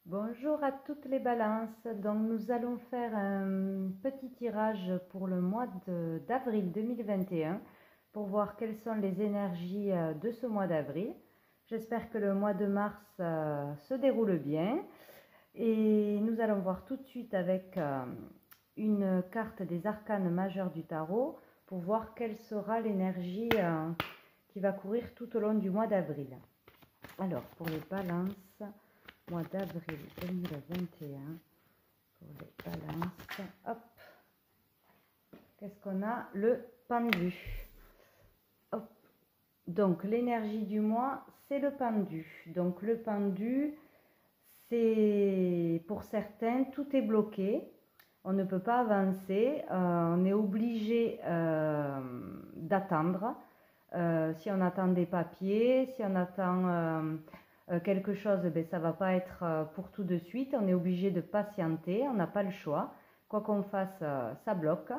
Bonjour à toutes les balances. Donc nous allons faire un petit tirage pour le mois d'avril 2021 pour voir quelles sont les énergies de ce mois d'avril. J'espère que le mois de mars se déroule bien. Et nous allons voir tout de suite avec une carte des arcanes majeurs du tarot pour voir quelle sera l'énergie qui va courir tout au long du mois d'avril. Alors pour les balances, mois d'avril 2021, pour les balances, hop, qu'est-ce qu'on a? Le pendu. Hop. Donc l'énergie du mois, c'est le pendu. Donc le pendu, c'est pour certains, tout est bloqué. On ne peut pas avancer, on est obligé d'attendre. Si on attend des papiers, si on attend quelque chose, ben, ça ne va pas être pour tout de suite. On est obligé de patienter, on n'a pas le choix. Quoi qu'on fasse, ça bloque.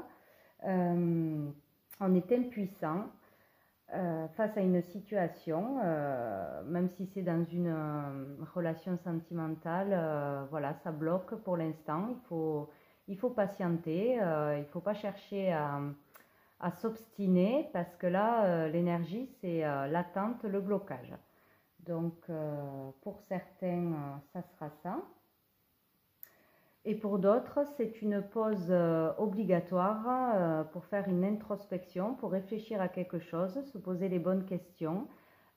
On est impuissant face à une situation, même si c'est dans une relation sentimentale, voilà, ça bloque pour l'instant. Il faut patienter, il ne faut pas chercher à s'obstiner parce que là, l'énergie, c'est l'attente, le blocage. Donc, pour certains, ça sera ça. Et pour d'autres, c'est une pause obligatoire pour faire une introspection, pour réfléchir à quelque chose, se poser les bonnes questions,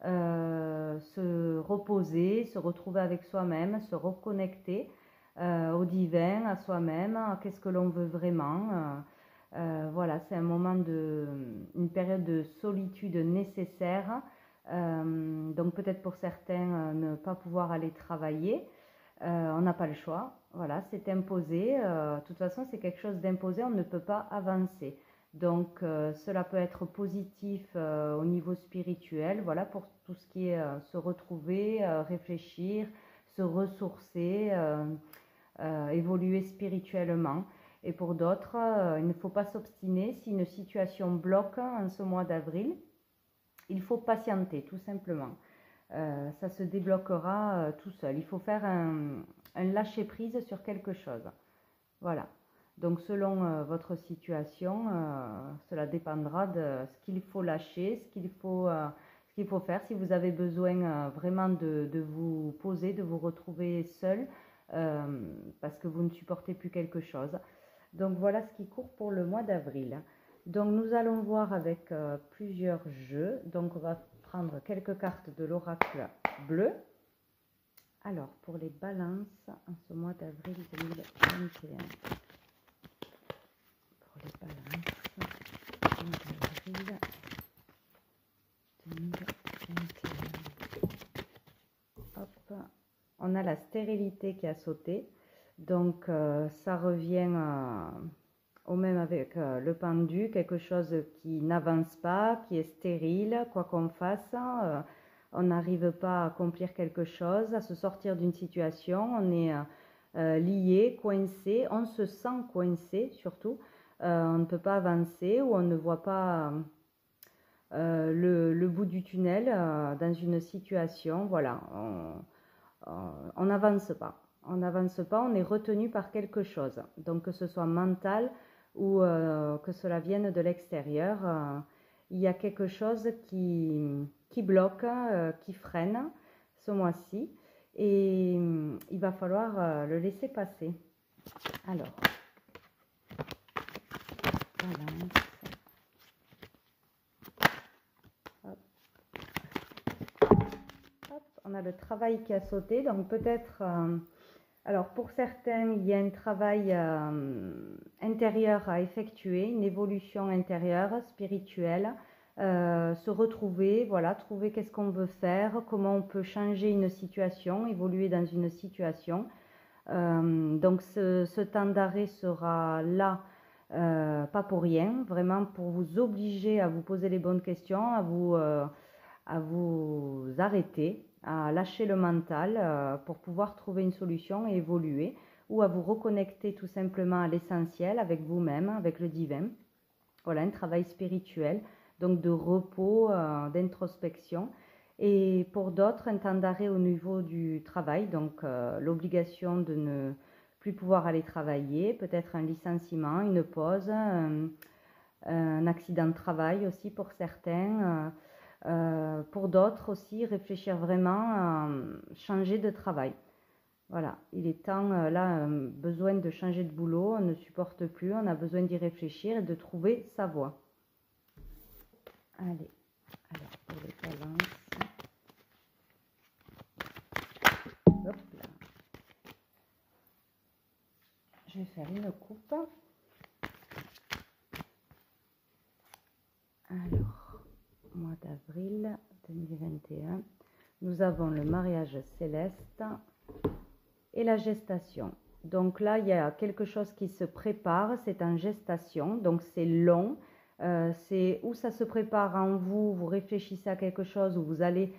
se reposer, se retrouver avec soi-même, se reconnecter au divin, à soi-même, à qu'est-ce que l'on veut vraiment. Voilà, c'est un moment une période de solitude nécessaire. Donc peut-être pour certains, ne pas pouvoir aller travailler. On n'a pas le choix. Voilà, c'est imposé. De toute façon, c'est quelque chose d'imposé, on ne peut pas avancer. Donc, cela peut être positif au niveau spirituel, voilà, pour tout ce qui est se retrouver, réfléchir, se ressourcer, évoluer spirituellement. Et pour d'autres, il ne faut pas s'obstiner. Si une situation bloque en ce mois d'avril, il faut patienter, tout simplement. Ça se débloquera tout seul. Il faut faire un lâcher-prise sur quelque chose. Voilà. Donc selon votre situation, cela dépendra de ce qu'il faut lâcher, ce qu'il faut faire. Si vous avez besoin vraiment de vous poser, de vous retrouver seul, parce que vous ne supportez plus quelque chose. Donc voilà ce qui court pour le mois d'avril. Donc nous allons voir avec plusieurs jeux. Donc on va prendre quelques cartes de l'oracle bleu. Alors pour les balances en ce mois d'avril 2021. Pour les balances en avril 2021. Hop. On a la stérilité qui a sauté. Donc ça revient au même avec le pendu, quelque chose qui n'avance pas, qui est stérile, quoi qu'on fasse, on n'arrive pas à accomplir quelque chose, à se sortir d'une situation, on est lié, coincé, on se sent coincé surtout, on ne peut pas avancer ou on ne voit pas le bout du tunnel dans une situation, voilà, on n'avance pas. On n'avance pas, on est retenu par quelque chose. Donc que ce soit mental ou que cela vienne de l'extérieur, il y a quelque chose qui bloque, qui freine ce mois-ci et il va falloir le laisser passer. Alors, balance. Hop. Hop, on a le travail qui a sauté, donc peut-être... alors pour certains, il y a un travail intérieur à effectuer, une évolution intérieure, spirituelle, se retrouver, voilà, trouver qu'est-ce qu'on veut faire, comment on peut changer une situation, évoluer dans une situation. Donc ce temps d'arrêt sera là, pas pour rien, vraiment pour vous obliger à vous poser les bonnes questions, à vous arrêter, à lâcher le mental pour pouvoir trouver une solution et évoluer, ou à vous reconnecter tout simplement à l'essentiel, avec vous-même, avec le divin. Voilà, un travail spirituel, donc de repos, d'introspection. Et pour d'autres, un temps d'arrêt au niveau du travail, donc l'obligation de ne plus pouvoir aller travailler, peut-être un licenciement, une pause, un accident de travail aussi pour certains. Pour d'autres aussi, réfléchir vraiment à changer de travail. Voilà, il est temps, là, besoin de changer de boulot, on ne supporte plus, on a besoin d'y réfléchir et de trouver sa voie. Allez, alors pour les balances, hop là, je vais faire une coupe. Alors, mois d'avril 2021, nous avons le mariage céleste et la gestation. Donc là, il y a quelque chose qui se prépare, c'est en gestation, donc c'est long. C'est où ça se prépare en vous, vous réfléchissez à quelque chose, où vous allez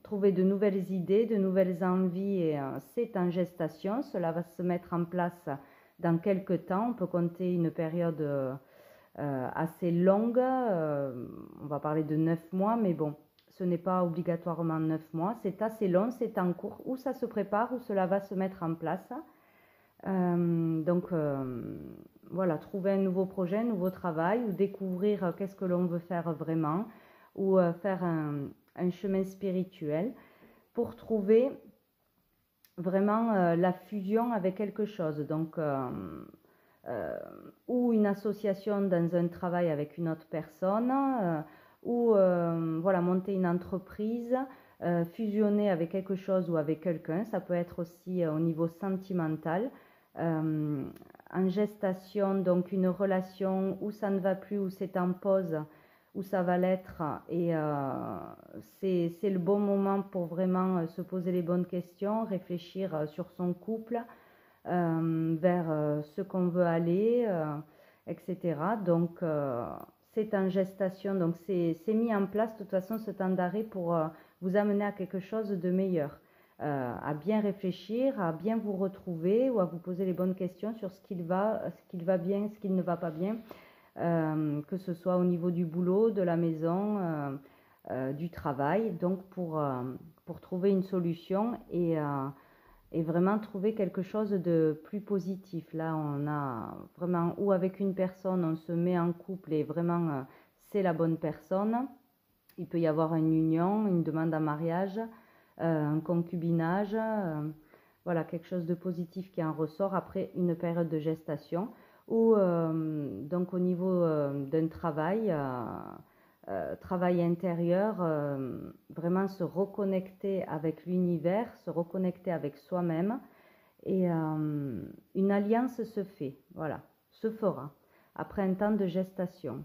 trouver de nouvelles idées, de nouvelles envies, et c'est en gestation. Cela va se mettre en place dans quelques temps. On peut compter une période assez longue, on va parler de 9 mois, mais bon, ce n'est pas obligatoirement 9 mois, c'est assez long, c'est en cours, où ça se prépare, où cela va se mettre en place. Donc voilà, trouver un nouveau projet, un nouveau travail, ou découvrir qu'est-ce que l'on veut faire vraiment, ou faire un chemin spirituel pour trouver vraiment la fusion avec quelque chose. Donc ou une association dans un travail avec une autre personne, ou voilà, monter une entreprise, fusionner avec quelque chose ou avec quelqu'un. Ça peut être aussi au niveau sentimental. En gestation, donc une relation où ça ne va plus, où c'est en pause, où ça va l'être, et c'est le bon moment pour vraiment se poser les bonnes questions, réfléchir sur son couple, vers ce qu'on veut aller, etc. Donc c'est en gestation, donc c'est mis en place de toute façon ce temps d'arrêt pour vous amener à quelque chose de meilleur, à bien réfléchir, à bien vous retrouver, ou à vous poser les bonnes questions sur ce qui va bien, ce qui ne va pas bien, que ce soit au niveau du boulot, de la maison, du travail, donc pour trouver une solution et vraiment trouver quelque chose de plus positif. Là, on a vraiment, ou avec une personne, on se met en couple et vraiment, c'est la bonne personne. Il peut y avoir une union, une demande en mariage, un concubinage, voilà, quelque chose de positif qui en ressort après une période de gestation. Ou donc au niveau d'un travail, travail intérieur, vraiment se reconnecter avec l'univers, se reconnecter avec soi-même, et une alliance se fait, voilà, se fera après un temps de gestation.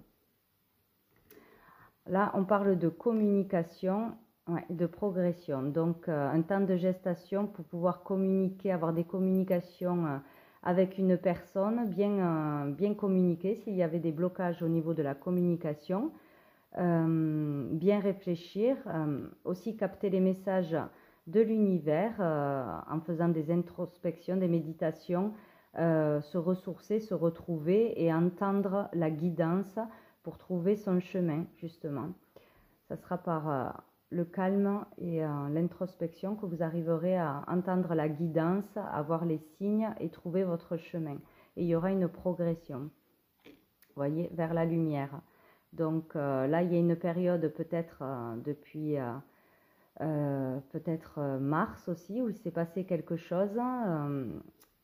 Là, on parle de communication, ouais, de progression. Donc, un temps de gestation pour pouvoir communiquer, avoir des communications avec une personne, bien communiquer s'il y avait des blocages au niveau de la communication. Bien réfléchir, aussi capter les messages de l'univers en faisant des introspections, des méditations, se ressourcer, se retrouver et entendre la guidance pour trouver son chemin, justement. Ça sera par le calme et l'introspection que vous arriverez à entendre la guidance, à voir les signes et trouver votre chemin. Et il y aura une progression, vous voyez, vers la lumière. Donc là, il y a une période peut-être depuis peut-être mars aussi, où il s'est passé quelque chose.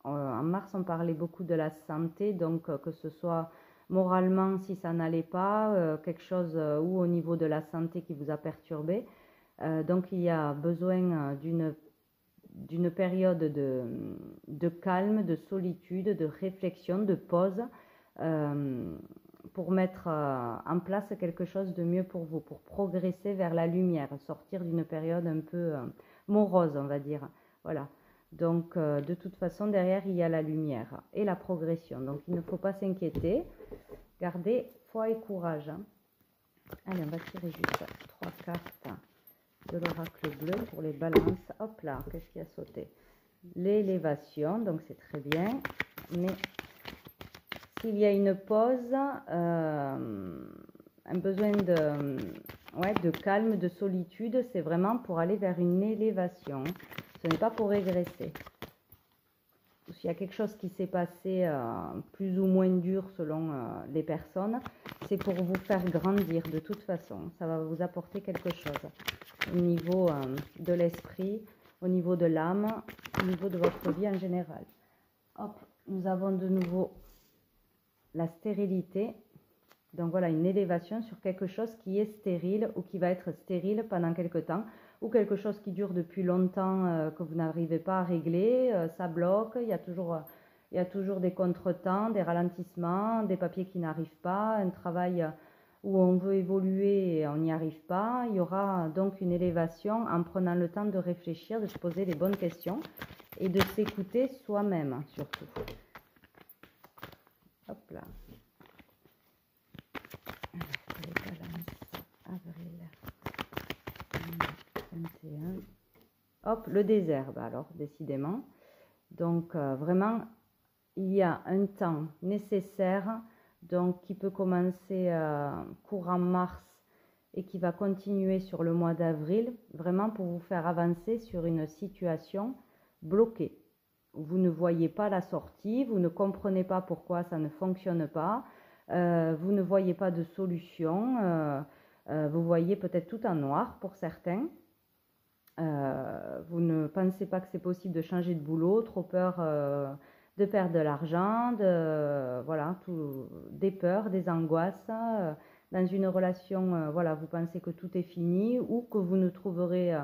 En mars, on parlait beaucoup de la santé, donc que ce soit moralement si ça n'allait pas, quelque chose ou au niveau de la santé qui vous a perturbé. Donc il y a besoin d'une période de calme, de solitude, de réflexion, de pause, pour mettre en place quelque chose de mieux pour vous, pour progresser vers la lumière, sortir d'une période un peu morose, on va dire. Voilà. Donc, de toute façon, derrière, il y a la lumière et la progression. Donc, il ne faut pas s'inquiéter. Gardez foi et courage. Allez, on va tirer juste 3 cartes de l'oracle bleu pour les balances. Hop là, qu'est-ce qui a sauté? L'élévation, donc c'est très bien. Mais s'il y a une pause, un besoin ouais, de calme, de solitude. C'est vraiment pour aller vers une élévation. Ce n'est pas pour régresser. S'il y a quelque chose qui s'est passé plus ou moins dur selon les personnes, c'est pour vous faire grandir de toute façon. Ça va vous apporter quelque chose au niveau de l'esprit, au niveau de l'âme, au niveau de votre vie en général. Hop, nous avons de nouveau la stérilité. Donc voilà, une élévation sur quelque chose qui est stérile ou qui va être stérile pendant quelque temps, ou quelque chose qui dure depuis longtemps que vous n'arrivez pas à régler, ça bloque, il y a toujours des contretemps, des ralentissements, des papiers qui n'arrivent pas, un travail où on veut évoluer et on n'y arrive pas. Il y aura donc une élévation en prenant le temps de réfléchir, de se poser les bonnes questions et de s'écouter soi-même surtout. Hop là. Les balances, avril 2021. Hop, le désert, alors, décidément. Donc, vraiment, il y a un temps nécessaire, donc qui peut commencer courant mars et qui va continuer sur le mois d'avril, vraiment pour vous faire avancer sur une situation bloquée. Vous ne voyez pas la sortie, vous ne comprenez pas pourquoi ça ne fonctionne pas, vous ne voyez pas de solution, vous voyez peut-être tout en noir pour certains. Vous ne pensez pas que c'est possible de changer de boulot, trop peur de perdre de l'argent, voilà, des peurs, des angoisses. Dans une relation, voilà, vous pensez que tout est fini ou que vous ne trouverez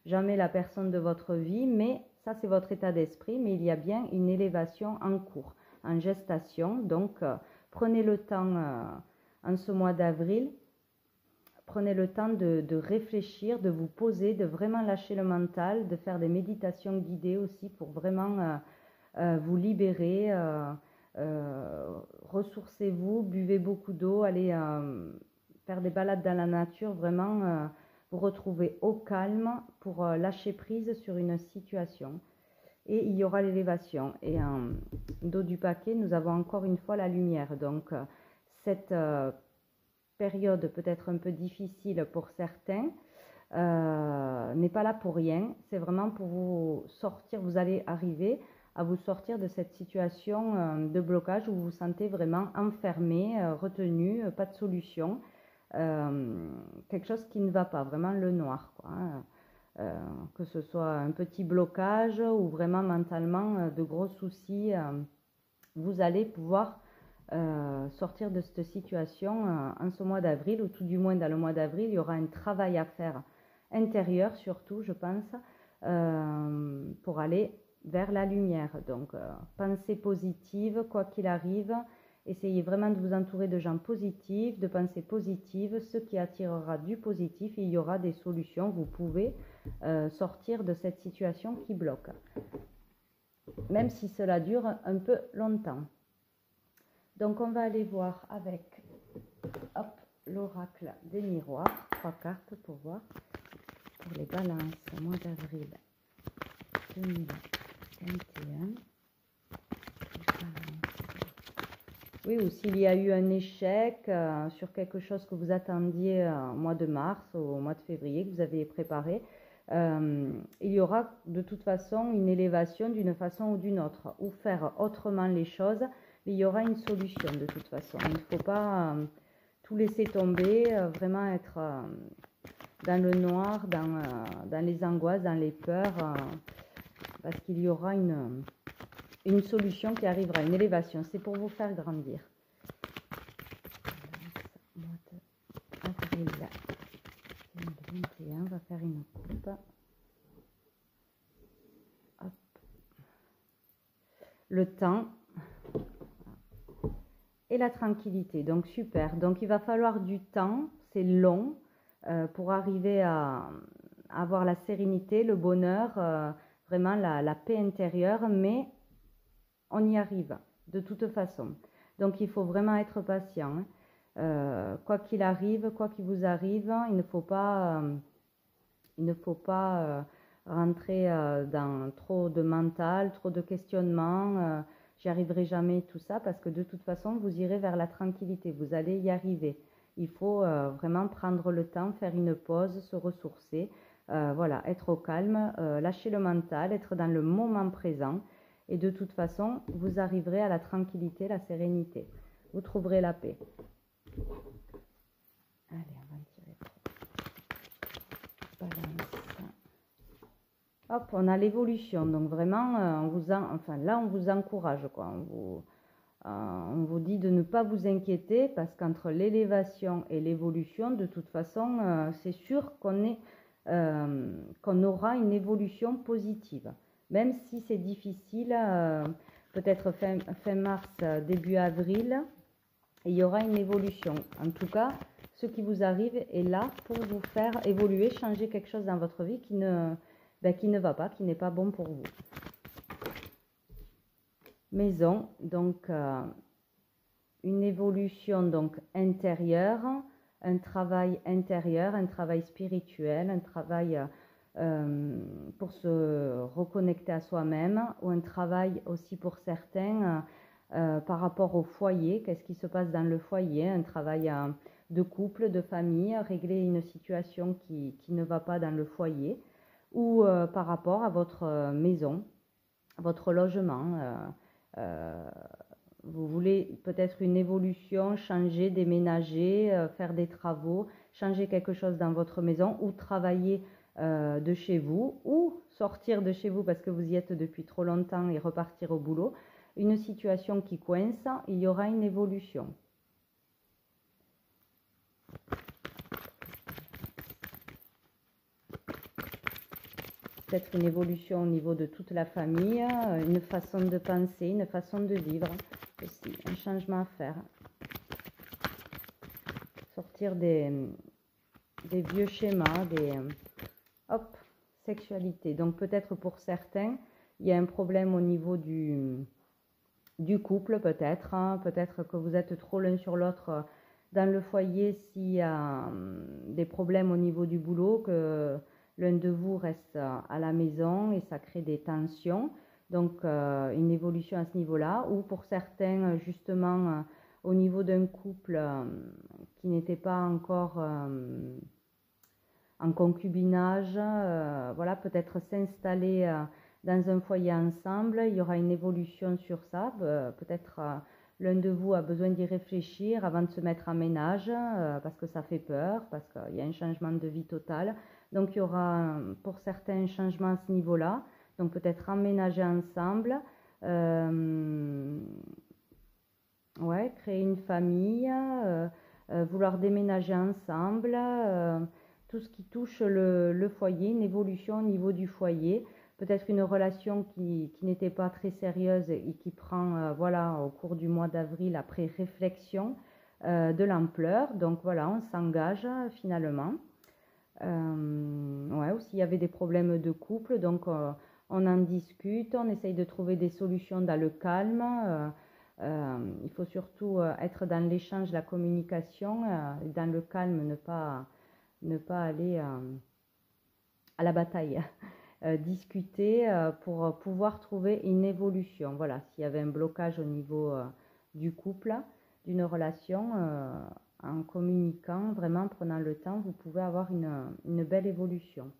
jamais la personne de votre vie, mais ça c'est votre état d'esprit, mais il y a bien une élévation en cours, en gestation. Donc prenez le temps en ce mois d'avril. Prenez le temps de réfléchir, de vous poser, de vraiment lâcher le mental, de faire des méditations guidées aussi pour vraiment vous libérer. Ressourcez-vous, buvez beaucoup d'eau, allez faire des balades dans la nature, vraiment vous retrouver au calme pour lâcher prise sur une situation. Et il y aura l'élévation. Et en dos du paquet, nous avons encore une fois la lumière. Donc cette période peut-être un peu difficile pour certains n'est pas là pour rien. C'est vraiment pour vous sortir, vous allez arriver à vous sortir de cette situation de blocage où vous vous sentez vraiment enfermé, retenu, pas de solution, quelque chose qui ne va pas, vraiment le noir, quoi, hein. Que ce soit un petit blocage ou vraiment mentalement de gros soucis, vous allez pouvoir sortir de cette situation en ce mois d'avril, ou tout du moins dans le mois d'avril, il y aura un travail à faire intérieur surtout, je pense, pour aller vers la lumière. Donc, pensée positive, quoi qu'il arrive, essayez vraiment de vous entourer de gens positifs, de pensées positives, ce qui attirera du positif, et il y aura des solutions, vous pouvez sortir de cette situation qui bloque, même si cela dure un peu longtemps. Donc, on va aller voir avec l'oracle des miroirs, 3 cartes pour voir pour les balances, mois d'avril 2021. Oui, ou s'il y a eu un échec sur quelque chose que vous attendiez au mois de mars ou au mois de février, que vous avez préparé, il y aura de toute façon une élévation d'une façon ou d'une autre, ou faire autrement les choses. Mais il y aura une solution de toute façon. Il ne faut pas tout laisser tomber, vraiment être dans le noir, dans les angoisses, dans les peurs, parce qu'il y aura une solution qui arrivera, une élévation. C'est pour vous faire grandir. Mois d'avril 2021, on va faire une coupe. Hop. Le temps et la tranquillité, donc super. Donc il va falloir du temps, c'est long, pour arriver à avoir la sérénité, le bonheur, vraiment la paix intérieure, mais on y arrive de toute façon. Donc il faut vraiment être patient, hein. Quoi qu'il arrive, quoi qu'il vous arrive, il ne faut pas rentrer dans trop de mental, trop de questionnements. J'y arriverai jamais, tout ça, parce que de toute façon, vous irez vers la tranquillité, vous allez y arriver. Il faut vraiment prendre le temps, faire une pause, se ressourcer, voilà, être au calme, lâcher le mental, être dans le moment présent. Et de toute façon, vous arriverez à la tranquillité, la sérénité. Vous trouverez la paix. Allez, on va tirer. Balance. Hop, on a l'évolution. Donc vraiment, là, on vous encourage, quoi. On vous dit de ne pas vous inquiéter parce qu'entre l'élévation et l'évolution, de toute façon, c'est sûr qu'on aura une évolution positive. Même si c'est difficile, peut-être fin mars, début avril, il y aura une évolution. En tout cas, ce qui vous arrive est là pour vous faire évoluer, changer quelque chose dans votre vie qui ne va pas, qui n'est pas bon pour vous. Maison, donc une évolution donc intérieure, un travail intérieur, un travail spirituel, un travail pour se reconnecter à soi-même, ou un travail aussi pour certains par rapport au foyer, qu'est-ce qui se passe dans le foyer, un travail de couple, de famille, régler une situation qui ne va pas dans le foyer, ou par rapport à votre maison, votre logement. Vous voulez peut-être une évolution, changer, déménager, faire des travaux, changer quelque chose dans votre maison, ou travailler de chez vous, ou sortir de chez vous parce que vous y êtes depuis trop longtemps et repartir au boulot. Une situation qui coince, il y aura une évolution. Peut-être une évolution au niveau de toute la famille, une façon de penser, une façon de vivre aussi, un changement à faire. Sortir des vieux schémas, hop, sexualité. Donc peut-être pour certains, il y a un problème au niveau du couple peut-être, hein. Peut-être que vous êtes trop l'un sur l'autre dans le foyer s'il y a des problèmes au niveau du boulot, que l'un de vous reste à la maison et ça crée des tensions. Donc une évolution à ce niveau-là, ou pour certains justement au niveau d'un couple qui n'était pas encore en concubinage, voilà, peut-être s'installer dans un foyer ensemble, il y aura une évolution sur ça, peut-être l'un de vous a besoin d'y réfléchir avant de se mettre en ménage, parce que ça fait peur, parce qu'il y a un changement de vie total. Donc il y aura pour certains un changement à ce niveau-là, donc peut-être emménager ensemble, ouais, créer une famille, vouloir déménager ensemble, tout ce qui touche le foyer, une évolution au niveau du foyer, peut-être une relation qui n'était pas très sérieuse et qui prend, voilà, au cours du mois d'avril, après réflexion, de l'ampleur. Donc voilà, on s'engage finalement. Ouais, ou s'il y avait des problèmes de couple, donc on en discute, on essaye de trouver des solutions dans le calme. Il faut surtout être dans l'échange, la communication, dans le calme, ne pas aller à la bataille. Discuter pour pouvoir trouver une évolution. Voilà, s'il y avait un blocage au niveau du couple, d'une relation, en communiquant, vraiment en prenant le temps, vous pouvez avoir une belle évolution.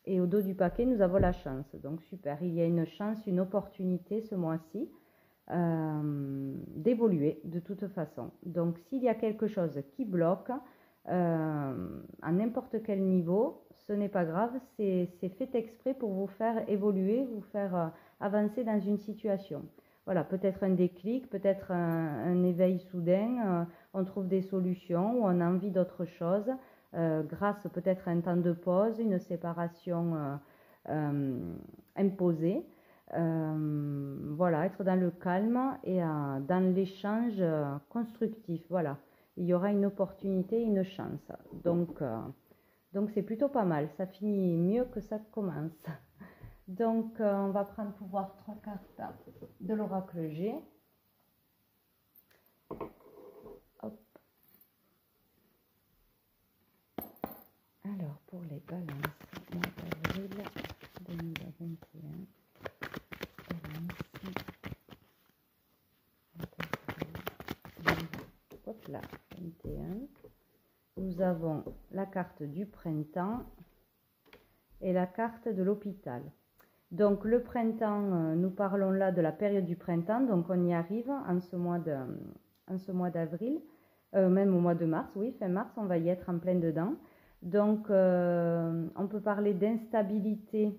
Et au dos du paquet, nous avons la chance. Donc super, il y a une chance, une opportunité ce mois-ci d'évoluer de toute façon. Donc s'il y a quelque chose qui bloque, à n'importe quel niveau, ce n'est pas grave, c'est fait exprès pour vous faire évoluer, vous faire avancer dans une situation. Voilà, peut-être un déclic, peut-être un éveil soudain, on trouve des solutions ou on a envie d'autre chose, grâce peut-être à un temps de pause, une séparation imposée. Voilà, être dans le calme et dans l'échange constructif, voilà. Il y aura une opportunité, une chance. Donc c'est plutôt pas mal. Ça finit mieux que ça commence. Donc, on va prendre pour voir 3 cartes de l'oracle G. Hop. Alors, pour les balances, mois d'avril 2021. Balance. Hop là. 21. Nous avons la carte du printemps et la carte de l'hôpital. Donc le printemps, nous parlons là de la période du printemps, donc on y arrive en ce mois d'avril, même au mois de mars, oui, fin mars, on va y être en plein dedans. Donc on peut parler d'instabilité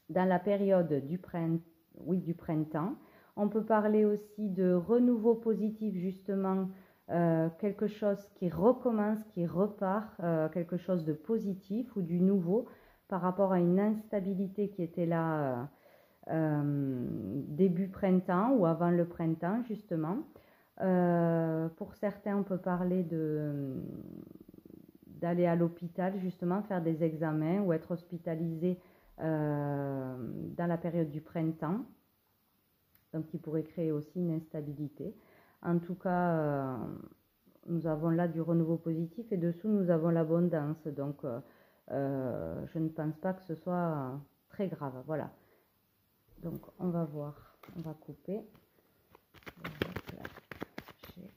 dans la période du printemps. On peut parler aussi de renouveau positif, justement, quelque chose qui recommence, qui repart, quelque chose de positif ou du nouveau par rapport à une instabilité qui était là début printemps ou avant le printemps, justement. Pour certains, on peut parler d'aller à l'hôpital, justement, faire des examens ou être hospitalisé dans la période du printemps, donc qui pourrait créer aussi une instabilité. En tout cas, nous avons là du renouveau positif et dessous nous avons l'abondance, donc je ne pense pas que ce soit très grave. Voilà, donc on va voir, on va couper. Voilà, j'ai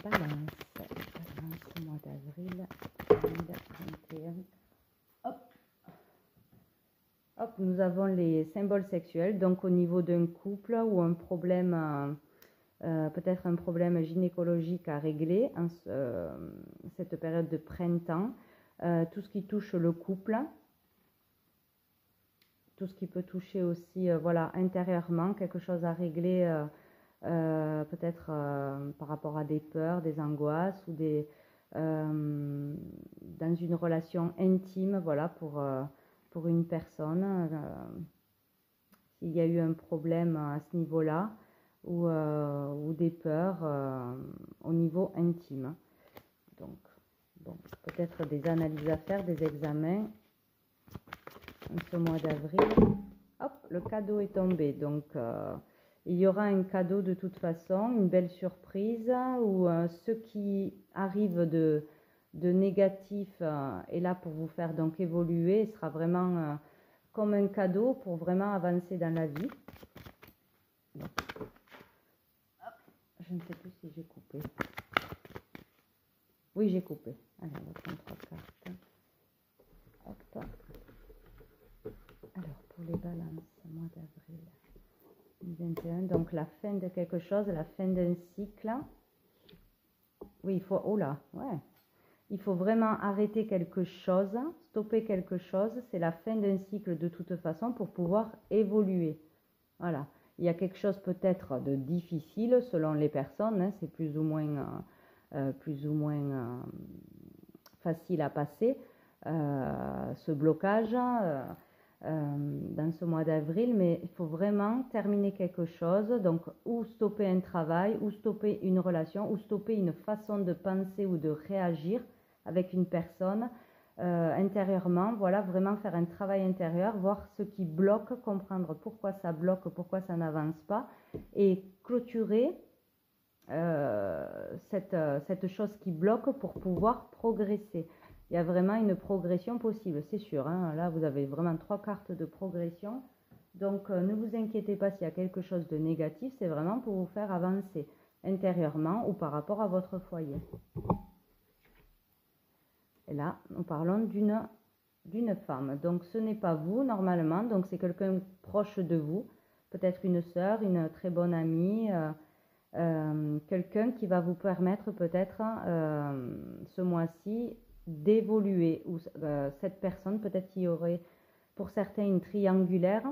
balance mois d'avril 2021. Hop, nous avons les symboles sexuels, donc au niveau d'un couple ou un problème, peut-être un problème gynécologique à régler en cette période de printemps, tout ce qui touche le couple, tout ce qui peut toucher aussi voilà, intérieurement, quelque chose à régler peut-être par rapport à des peurs, des angoisses ou dans une relation intime, voilà, pour une personne, s'il y a eu un problème à ce niveau-là, ou des peurs au niveau intime. Donc, bon, peut-être des analyses à faire, des examens en ce mois d'avril. Hop, le cadeau est tombé. Donc, il y aura un cadeau de toute façon, une belle surprise, ou ce qui arrive de négatif est là pour vous faire donc évoluer, il sera vraiment comme un cadeau pour vraiment avancer dans la vie. Donc, hop, je ne sais plus si j'ai coupé. Oui, j'ai coupé. Allez, on va prendre 3 cartes. Hop. Alors, pour les balances, mois d'avril 2021, donc la fin de quelque chose, la fin d'un cycle. Oui, il faut... Oh là, ouais. Il faut vraiment arrêter quelque chose, stopper quelque chose. C'est la fin d'un cycle de toute façon pour pouvoir évoluer. Voilà. Il y a quelque chose peut-être de difficile selon les personnes. Hein, c'est plus ou moins facile à passer, ce blocage dans ce mois d'avril. Mais il faut vraiment terminer quelque chose. Donc, ou stopper un travail, ou stopper une relation, ou stopper une façon de penser ou de réagir avec une personne intérieurement, voilà, vraiment faire un travail intérieur, voir ce qui bloque, comprendre pourquoi ça bloque, pourquoi ça n'avance pas, et clôturer cette chose qui bloque pour pouvoir progresser. Il y a vraiment une progression possible, c'est sûr, hein. Là, vous avez vraiment 3 cartes de progression, donc ne vous inquiétez pas s'il y a quelque chose de négatif, c'est vraiment pour vous faire avancer intérieurement ou par rapport à votre foyer. Et là, nous parlons d'une femme. Donc, ce n'est pas vous, normalement. Donc, c'est quelqu'un proche de vous. Peut-être une sœur, une très bonne amie. Quelqu'un qui va vous permettre peut-être ce mois-ci d'évoluer. Ou cette personne, peut-être qu'il y aurait pour certains une triangulaire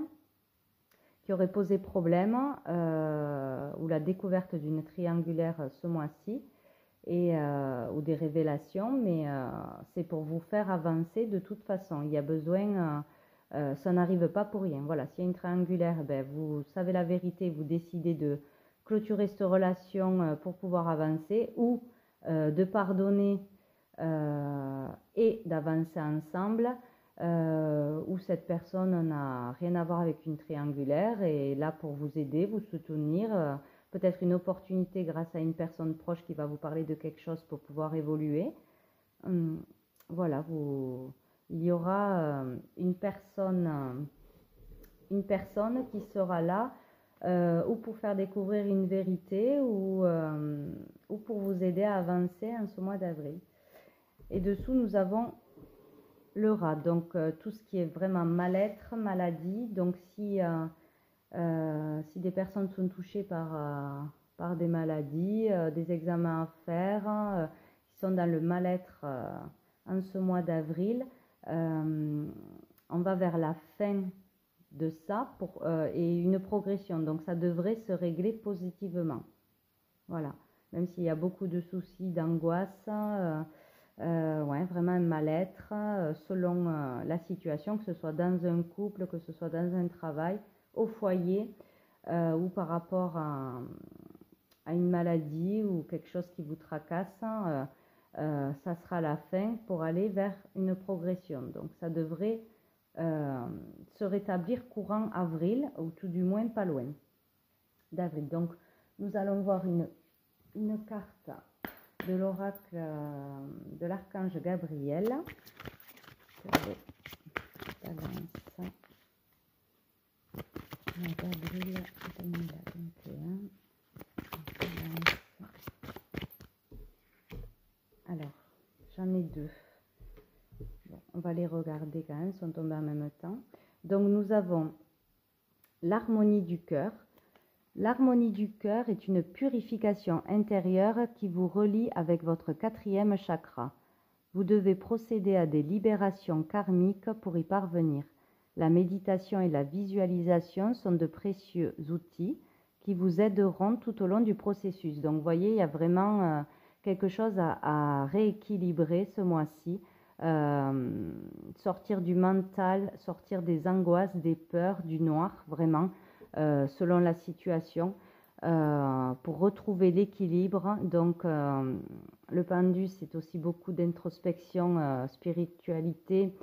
qui aurait posé problème. Ou la découverte d'une triangulaire ce mois-ci. Ou des révélations, mais c'est pour vous faire avancer de toute façon. Il y a besoin, ça n'arrive pas pour rien. Voilà, s'il y a une triangulaire, ben, vous savez la vérité, vous décidez de clôturer cette relation pour pouvoir avancer, ou de pardonner et d'avancer ensemble, où cette personne n'a rien à voir avec une triangulaire et est là pour vous aider, vous soutenir. Peut-être une opportunité grâce à une personne proche qui va vous parler de quelque chose pour pouvoir évoluer. Voilà, il y aura une personne qui sera là ou pour faire découvrir une vérité ou pour vous aider à avancer en ce mois d'avril. Et dessous, nous avons le rat, donc tout ce qui est vraiment mal-être, maladie. Donc si des personnes sont touchées par des maladies, des examens à faire, qui sont dans le mal-être en ce mois d'avril, on va vers la fin de ça et une progression. Donc ça devrait se régler positivement. Voilà. Même s'il y a beaucoup de soucis, d'angoisse, ouais, vraiment un mal-être selon la situation, que ce soit dans un couple, que ce soit dans un travail, au foyer ou par rapport à une maladie ou quelque chose qui vous tracasse, ça sera la fin pour aller vers une progression. Donc ça devrait se rétablir courant avril, ou tout du moins pas loin d'avril. Donc nous allons voir une carte de l'oracle de l'archange Gabriel. Balance. D'avril 2021. Alors, j'en ai deux. Bon, on va les regarder quand même, ils sont tombés en même temps. Donc, nous avons l'harmonie du cœur. L'harmonie du cœur est une purification intérieure qui vous relie avec votre 4e chakra. Vous devez procéder à des libérations karmiques pour y parvenir. La méditation et la visualisation sont de précieux outils qui vous aideront tout au long du processus. Donc, vous voyez, il y a vraiment quelque chose à rééquilibrer ce mois-ci. Sortir du mental, sortir des angoisses, des peurs, du noir, vraiment, selon la situation, pour retrouver l'équilibre. Donc, le pendu, c'est aussi beaucoup d'introspection, spiritualité,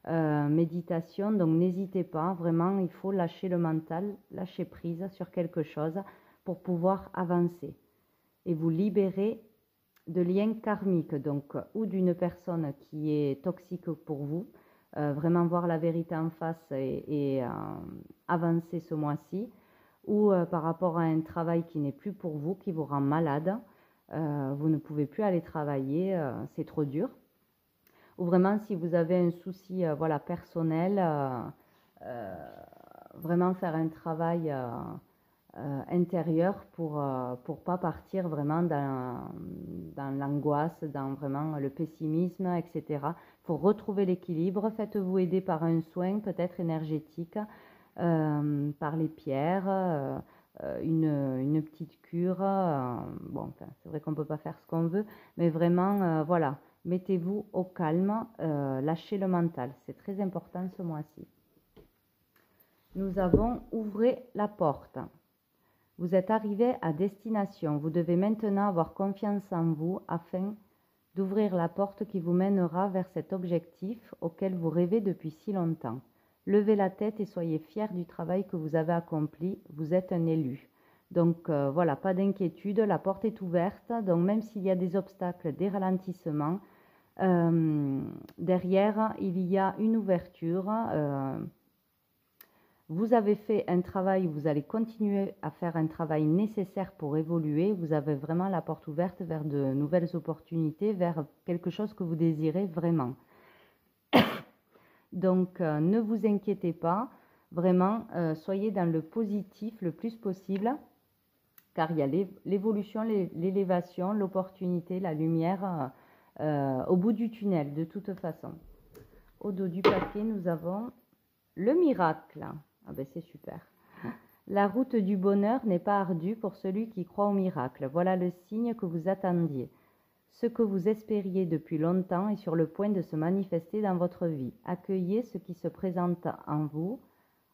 méditation. Donc, n'hésitez pas, vraiment, il faut lâcher le mental, lâcher prise sur quelque chose pour pouvoir avancer et vous libérer de liens karmiques, donc ou d'une personne qui est toxique pour vous, vraiment voir la vérité en face et avancer ce mois-ci, ou par rapport à un travail qui n'est plus pour vous, qui vous rend malade, vous ne pouvez plus aller travailler, c'est trop dur, ou vraiment si vous avez un souci voilà, personnel, vraiment faire un travail intérieur pour pas partir vraiment dans l'angoisse, dans vraiment le pessimisme, etc. Il faut retrouver l'équilibre. Faites-vous aider par un soin peut-être énergétique, par les pierres, une petite cure. Bon, enfin, c'est vrai qu'on ne peut pas faire ce qu'on veut, mais vraiment, voilà, mettez-vous au calme, lâchez le mental. C'est très important ce mois-ci. Nous avons ouvrez la porte. Vous êtes arrivé à destination. Vous devez maintenant avoir confiance en vous afin d'ouvrir la porte qui vous mènera vers cet objectif auquel vous rêvez depuis si longtemps. Levez la tête et soyez fiers du travail que vous avez accompli. Vous êtes un élu. Donc voilà, pas d'inquiétude, la porte est ouverte. Donc même s'il y a des obstacles, des ralentissements, derrière, il y a une ouverture. Vous avez fait un travail, vous allez continuer à faire un travail nécessaire pour évoluer. Vous avez vraiment la porte ouverte vers de nouvelles opportunités, vers quelque chose que vous désirez vraiment. Donc, ne vous inquiétez pas, vraiment, soyez dans le positif le plus possible, car il y a l'évolution, l'élévation, l'opportunité, la lumière au bout du tunnel, de toute façon. Au dos du papier, nous avons le miracle. Ah ben c'est super. La route du bonheur n'est pas ardue pour celui qui croit au miracle. Voilà le signe que vous attendiez. Ce que vous espériez depuis longtemps est sur le point de se manifester dans votre vie. Accueillez ce qui se présente en vous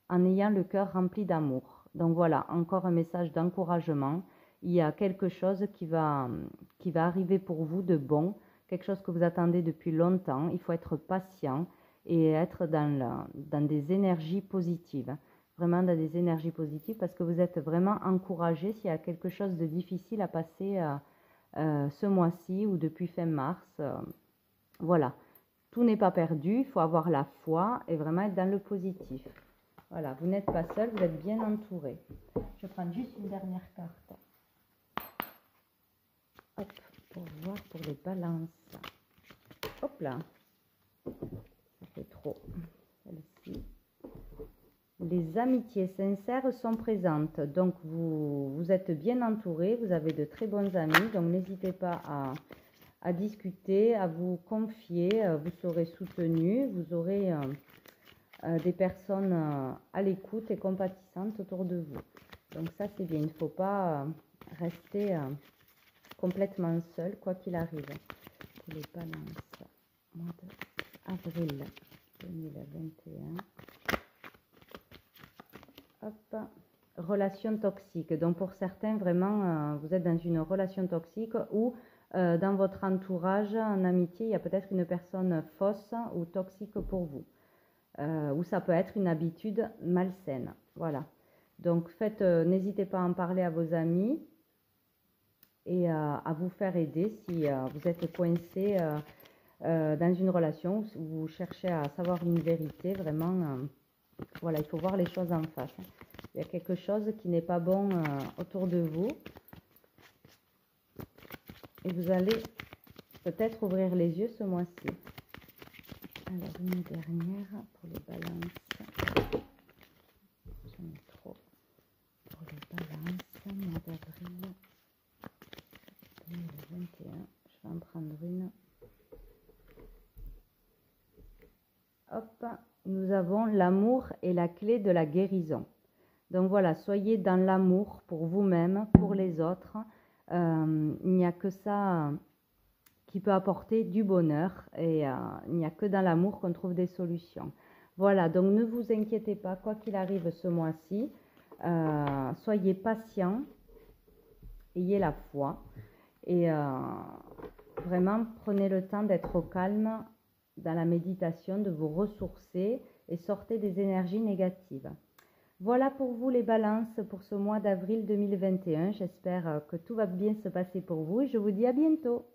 en ayant le cœur rempli d'amour. Donc voilà, encore un message d'encouragement. Il y a quelque chose qui va arriver pour vous de bon, quelque chose que vous attendez depuis longtemps. Il faut être patient et être dans des énergies positives. Vraiment dans des énergies positives parce que vous êtes vraiment encouragé s'il y a quelque chose de difficile à passer ce mois-ci ou depuis fin mars. Voilà, tout n'est pas perdu, il faut avoir la foi et vraiment être dans le positif. Voilà, vous n'êtes pas seul, vous êtes bien entouré. Je prends juste une dernière carte. Hop, pour voir pour les balances. Hop là. Ça fait trop. Celle-ci. Les amitiés sincères sont présentes. Donc, vous êtes bien entouré. Vous avez de très bons amis. Donc, n'hésitez pas à discuter, à vous confier. Vous serez soutenu. Vous aurez des personnes à l'écoute et compatissantes autour de vous. Donc, ça, c'est bien. Il ne faut pas rester complètement seul, quoi qu'il arrive. Pour les balances, mois d'avril 2021. Hop. Relation toxique. Donc pour certains, vraiment, vous êtes dans une relation toxique ou dans votre entourage, en amitié, il y a peut-être une personne fausse ou toxique pour vous. Ou ça peut être une habitude malsaine. Voilà. Donc n'hésitez pas à en parler à vos amis et à vous faire aider si vous êtes coincé dans une relation où vous cherchez à savoir une vérité. Vraiment, voilà, il faut voir les choses en face. Il y a quelque chose qui n'est pas bon autour de vous. Et vous allez peut-être ouvrir les yeux ce mois-ci. Alors, une dernière pour les balances. J'en ai trop. Pour les balances, mois d'avril 2021. Je vais en prendre une. Hop, nous avons l'amour est la clé de la guérison. Donc voilà, soyez dans l'amour pour vous-même, pour les autres. Il n'y a que ça qui peut apporter du bonheur et il n'y a que dans l'amour qu'on trouve des solutions. Voilà, donc ne vous inquiétez pas, quoi qu'il arrive ce mois-ci, soyez patient, ayez la foi et vraiment prenez le temps d'être au calme dans la méditation, de vous ressourcer et sortez des énergies négatives. Voilà pour vous les balances pour ce mois d'avril 2021. J'espère que tout va bien se passer pour vous et je vous dis à bientôt.